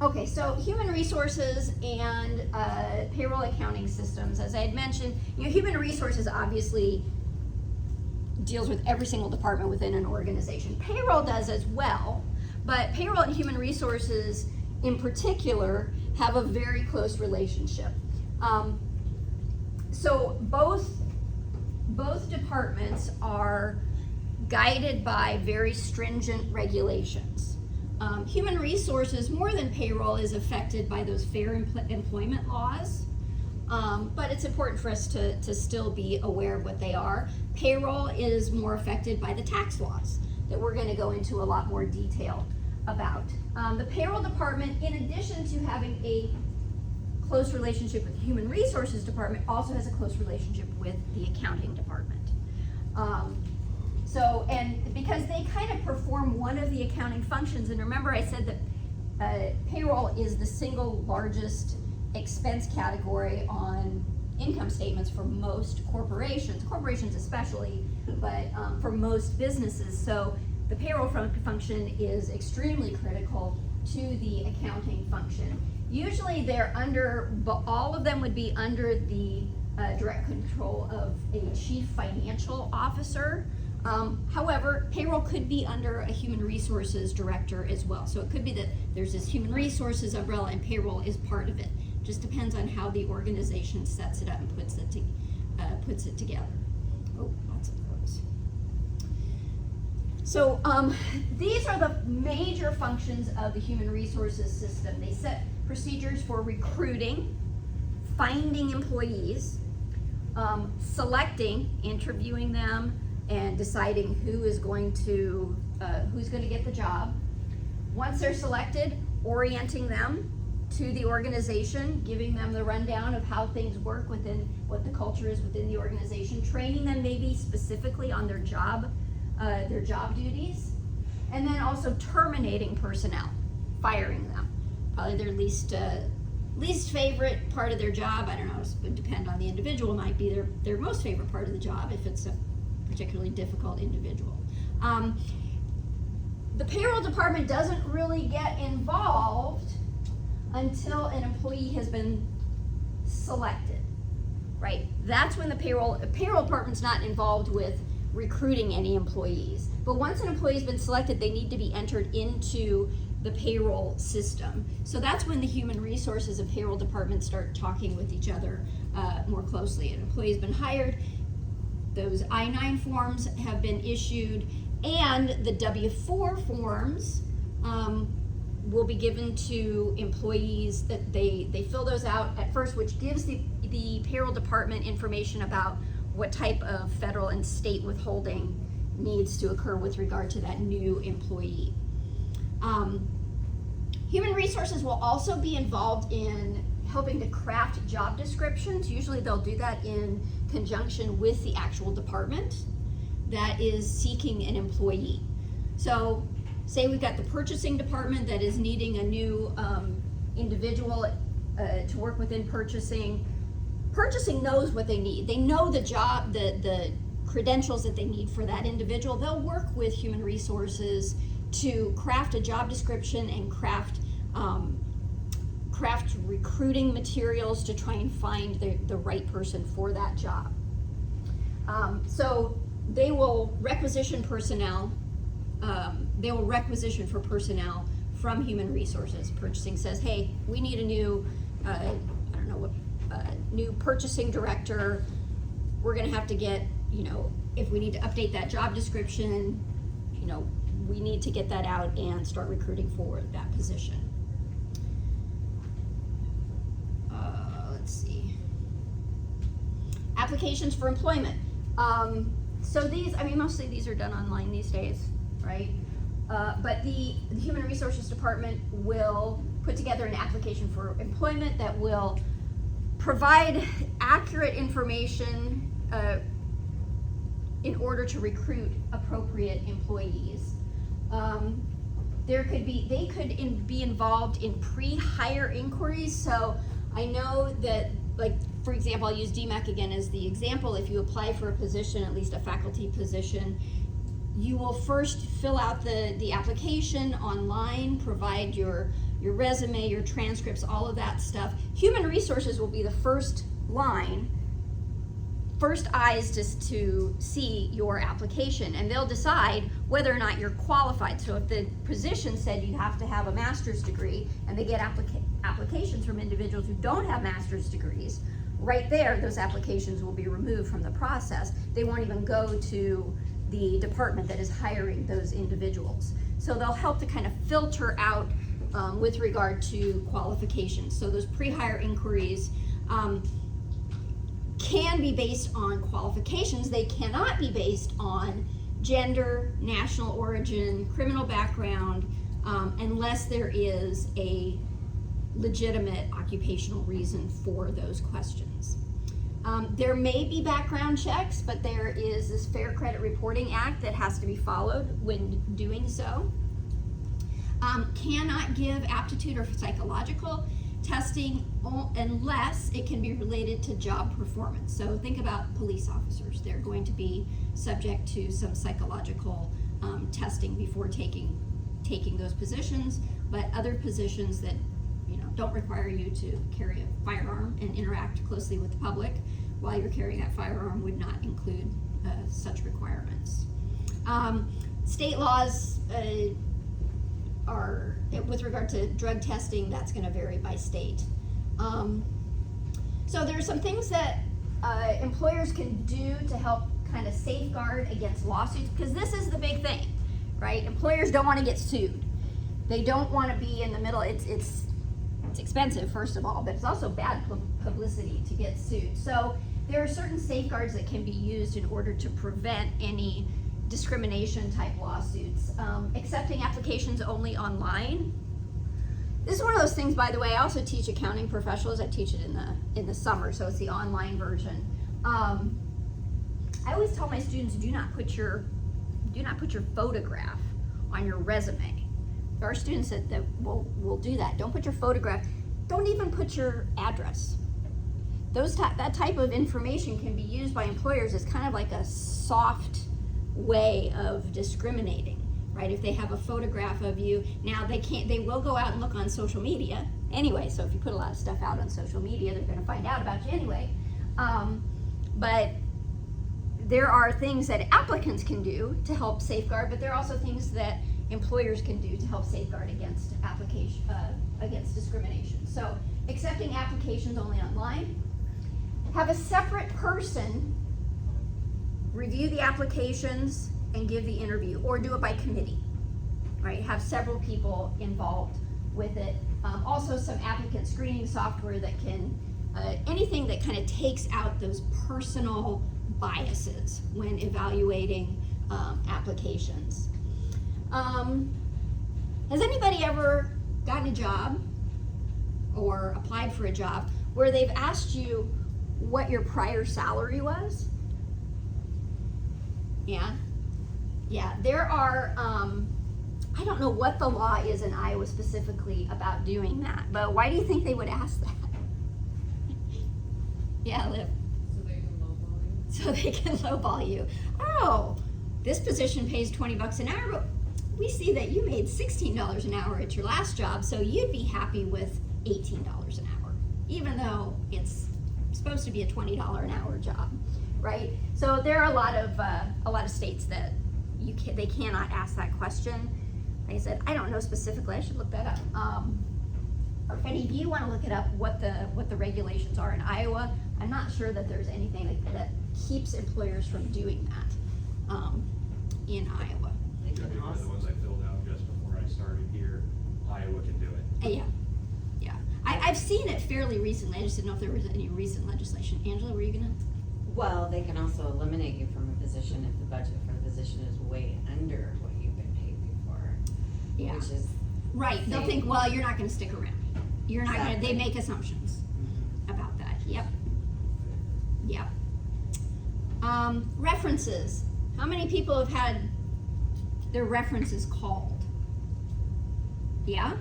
Okay, so human resources and payroll accounting systems, as I had mentioned, human resources obviously deals with every single department within an organization. Payroll does as well, but payroll and human resources in particular have a very close relationship. So both departments are guided by very stringent regulations. Human resources, more than payroll, is affected by those fair employment laws, but it's important for us to still be aware of what they are. Payroll is more affected by the tax laws that we're going to go into a lot more detail about. The payroll department, in addition to having a close relationship with the human resources department, also has a close relationship with the accounting department. And because they kind of perform one of the accounting functions, and remember I said that payroll is the single largest expense category on income statements for most corporations especially, but for most businesses. So the payroll function is extremely critical to the accounting function. Usually they're all of them would be under the direct control of a chief financial officer. However, payroll could be under a human resources director as well. So it could be that there's this human resources umbrella and payroll is part of it. Just depends on how the organization sets it up and puts it together. Oh, lots of those. So these are the major functions of the human resources system. They set procedures for recruiting, finding employees, selecting, interviewing them, and deciding who is going to who's going to get the job. Once they're selected, orienting them to the organization, giving them the rundown of how things work within what the culture is within the organization, training them maybe specifically on their job duties, and then also terminating personnel, firing them. Probably their least favorite part of their job. I don't know, it would depend on the individual. Might be their most favorite part of the job if it's a particularly difficult individual. The payroll department doesn't really get involved until an employee has been selected, right? That's when the payroll department's not involved with recruiting any employees. But once an employee has been selected, they need to be entered into the payroll system. So that's when the human resources and payroll departments start talking with each other more closely. An employee's been hired, those I-9 forms have been issued, and the W-4 forms will be given to employees that they fill those out at first, which gives the payroll department information about what type of federal and state withholding needs to occur with regard to that new employee. Human resources will also be involved in helping to craft job descriptions. Usually they'll do that in conjunction with the actual department that is seeking an employee. So say we've got the purchasing department that is needing a new individual to work within purchasing. Purchasing knows what they need. They know the job, the credentials that they need for that individual. They'll work with human resources to craft a job description and craft recruiting materials to try and find the right person for that job. So they will requisition personnel. They will requisition for personnel from human resources. Purchasing says, hey, we need a new, new purchasing director. We're gonna have to get, if we need to update that job description, we need to get that out and start recruiting for that position. Let's see. Applications for employment. So these, mostly these are done online these days, right? But the Human Resources Department will put together an application for employment that will provide accurate information in order to recruit appropriate employees. They could be involved in pre-hire inquiries. So I know that, for example, I'll use DMAC again as the example. If you apply for a position, at least a faculty position, you will first fill out the application online, provide your your resume, your transcripts, all of that stuff. Human resources will be the first line, first eyes just to see your application, and they'll decide whether or not you're qualified. So if the position said you have to have a master's degree, and they get applications from individuals who don't have master's degrees, right there, those applications will be removed from the process. They won't even go to the department that is hiring those individuals. So they'll help to kind of filter out with regard to qualifications. So those pre-hire inquiries can be based on qualifications. They cannot be based on gender, national origin, criminal background, unless there is a legitimate occupational reason for those questions. There may be background checks, but there is this Fair Credit Reporting Act that has to be followed when doing so. Cannot give aptitude or psychological testing unless it can be related to job performance. So think about police officers. They're going to be subject to some psychological testing before taking those positions, but other positions that don't require you to carry a firearm and interact closely with the public while you're carrying that firearm would not include such requirements. State laws are, with regard to drug testing, that's going to vary by state. So there are some things that employers can do to help kind of safeguard against lawsuits, because this is the big thing, right? Employers don't want to get sued. They don't want to be in the middle. It's expensive, first of all, but it's also bad publicity to get sued. So there are certain safeguards that can be used in order to prevent any discrimination type lawsuits. Accepting applications only online. This is one of those things, by the way. I also teach accounting professionals. I teach it in the summer, so it's the online version. I always tell my students, do not put your photograph on your resume. There are students that will do that. Don't put your photograph. Don't even put your address. That type of information can be used by employers as kind of like a soft way of discriminating, right? If they have a photograph of you, now they will go out and look on social media anyway. So if you put a lot of stuff out on social media, they're going to find out about you anyway. But there are things that applicants can do to help safeguard, but there are also things that employers can do to help safeguard against discrimination. So accepting applications only online. Have a separate person review the applications and give the interview, or do it by committee, right? Have several people involved with it. Also some applicant screening software that can, anything that kind of takes out those personal biases when evaluating applications. Has anybody ever gotten a job or applied for a job where they've asked you what your prior salary was? Yeah. There are, I don't know what the law is in Iowa specifically about doing that, but why do you think they would ask that? Yeah, Liv. So they can lowball you. Oh, this position pays $20 an hour, but we see that you made $16 an hour at your last job, so you'd be happy with $18 an hour, even though it's supposed to be a $20 an hour job, right? So there are a lot of states that they cannot ask that question. Like I said, I don't know specifically. I should look that up. Or if any of you want to look it up, what the regulations are in Iowa, I'm not sure that there's anything that keeps employers from doing that in Iowa. The ones I filled out just before I started here, Iowa can do it. Yeah. I've seen it fairly recently. I just didn't know if there was any recent legislation. Angela, were you gonna? Well, they can also eliminate you from a position if the budget for the position is way under what you've been paid before. Yeah. Which is right. They'll think, well, you're not gonna stick around. You're not exactly. gonna. They make assumptions about that. Yep. References. How many people have had their references called? Yeah?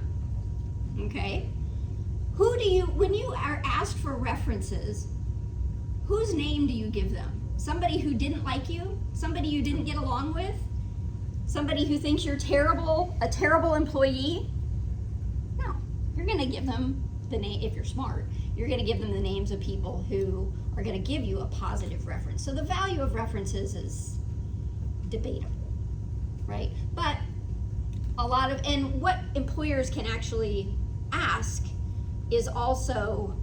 Okay. When you are asked for references, whose name do you give them? Somebody who didn't like you? Somebody you didn't get along with? Somebody who thinks you're a terrible employee? No. gonna give them the name, if you're smart, you're gonna give them the names of people who are gonna give you a positive reference. So the value of references is debatable, right? But a lot of, and what employers can actually ask is also,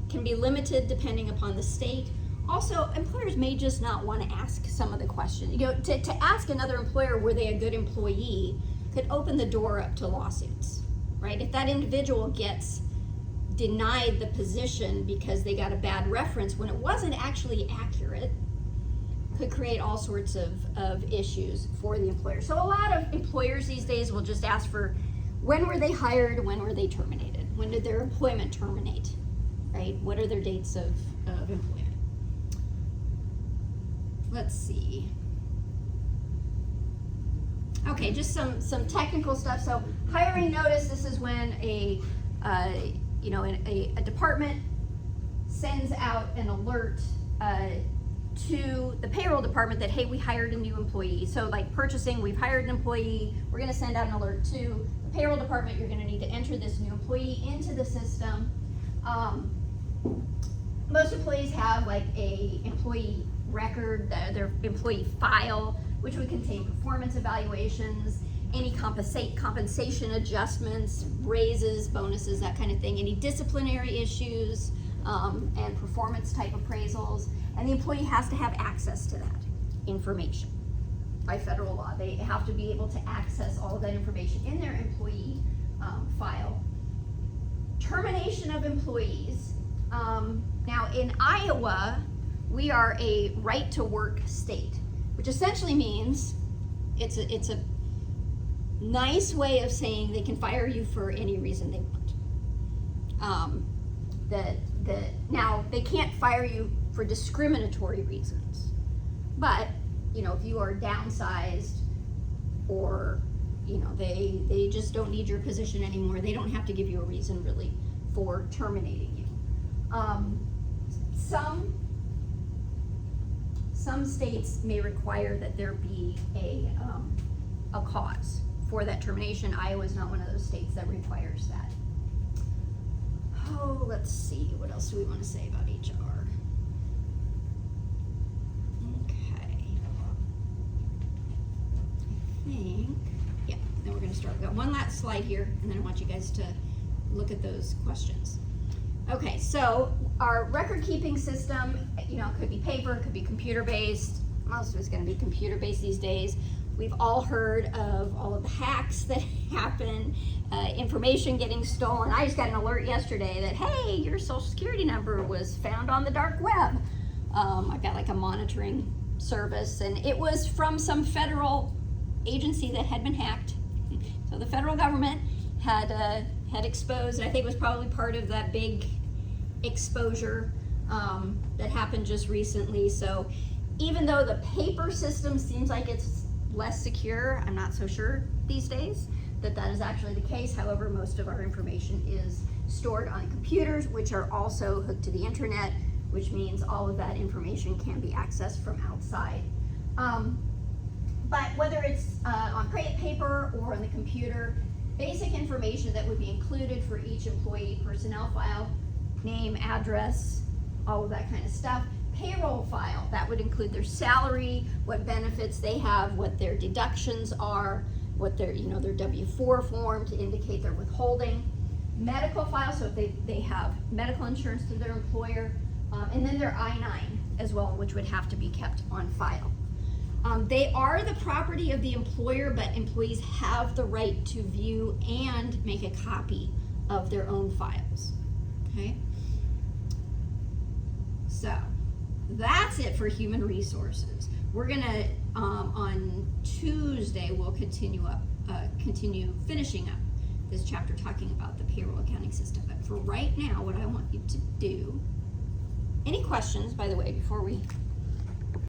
can be limited depending upon the state. Also, employers may just not want to ask some of the questions. You know, to ask another employer were they a good employee could open the door up to lawsuits, right? If that individual gets denied the position because they got a bad reference when it wasn't actually accurate, could create all sorts of issues for the employer. So a lot of employers these days will just ask for when were they hired, when were they terminated, when did their employment terminate, right? What are their dates of employment? Let's see. Okay, just some technical stuff. So hiring notice, this is when a department sends out an alert to the payroll department that, hey, we hired a new employee. So like purchasing, we've hired an employee, we're gonna send out an alert to the payroll department, you're gonna need to enter this new employee into the system. Most employees have like a employee record, their employee file, which would contain performance evaluations, any compensation adjustments, raises, bonuses, that kind of thing, any disciplinary issues, and performance type appraisals. And the employee has to have access to that information by federal law. They have to be able to access all of that information in their employee file. Termination of employees. Now in Iowa, we are a right to work state, which essentially means it's a nice way of saying they can fire you for any reason they want. Now they can't fire you for discriminatory reasons, but if you are downsized or they just don't need your position anymore, they don't have to give you a reason really for terminating you. Some states may require that there be a cause for that termination. Iowa is not one of those states that requires that. Oh, let's see, what else do we want to say about HR? Okay. I think, yeah, then we're going to start. We've got one last slide here, and then I want you guys to look at those questions. Okay, so our record keeping system, could be paper, could be computer based. Most of it's going to be computer based these days. We've all heard of all of the hacks that happen, information getting stolen. I just got an alert yesterday that, hey, your social security number was found on the dark web. I've got like a monitoring service, and it was from some federal agency that had been hacked. So the federal government had exposed, I think it was probably part of that big exposure that happened just recently. So even though the paper system seems like it's less secure, I'm not so sure these days that is actually the case. However, most of our information is stored on computers, which are also hooked to the internet, which means all of that information can be accessed from outside. But whether it's on paper or on the computer, basic information that would be included for each employee personnel file, name, address, all of that kind of stuff. Payroll file, that would include their salary, what benefits they have, what their deductions are, what their W-4 form to indicate their withholding. Medical file, so if they have medical insurance through their employer, and then their I-9 as well, which would have to be kept on file. They are the property of the employer, but employees have the right to view and make a copy of their own files. Okay? So that's it for human resources. We're gonna on Tuesday we'll continue finishing up this chapter talking about the payroll accounting system. But for right now, what I want you to do. Any questions, by the way, before we